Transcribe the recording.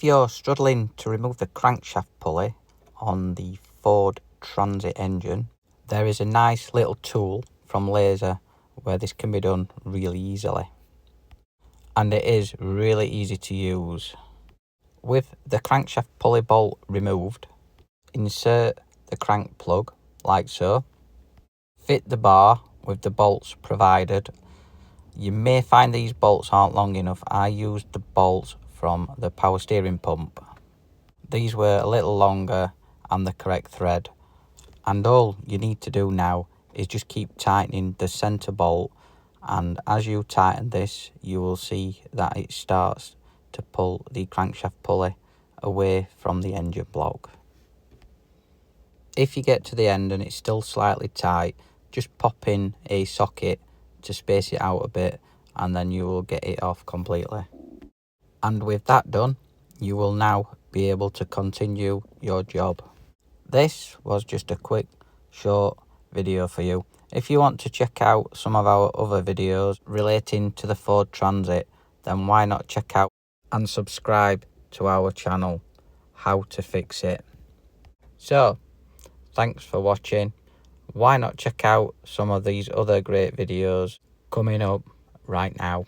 If you're struggling to remove the crankshaft pulley on the Ford Transit engine, there is a nice little tool from Laser where this can be done really easily. And it is really easy to use. With the crankshaft pulley bolt removed, insert the crank plug like so. Fit the bar with the bolts provided. You may find these bolts aren't long enough. I used the bolts from the power steering pump. These were a little longer and the correct thread. And all you need to do now is just keep tightening the center bolt, and as you tighten this you will see that it starts to pull the crankshaft pulley away from the engine block. If you get to the end and it's still slightly tight, just pop in a socket to space it out a bit and then you will get it off completely. And with that done, you will now be able to continue your job. This was just a quick short video for you. If you want to check out some of our other videos relating to the Ford Transit, then why not check out and subscribe to our channel, How to Fix It. So, thanks for watching. Why not check out some of these other great videos coming up right now.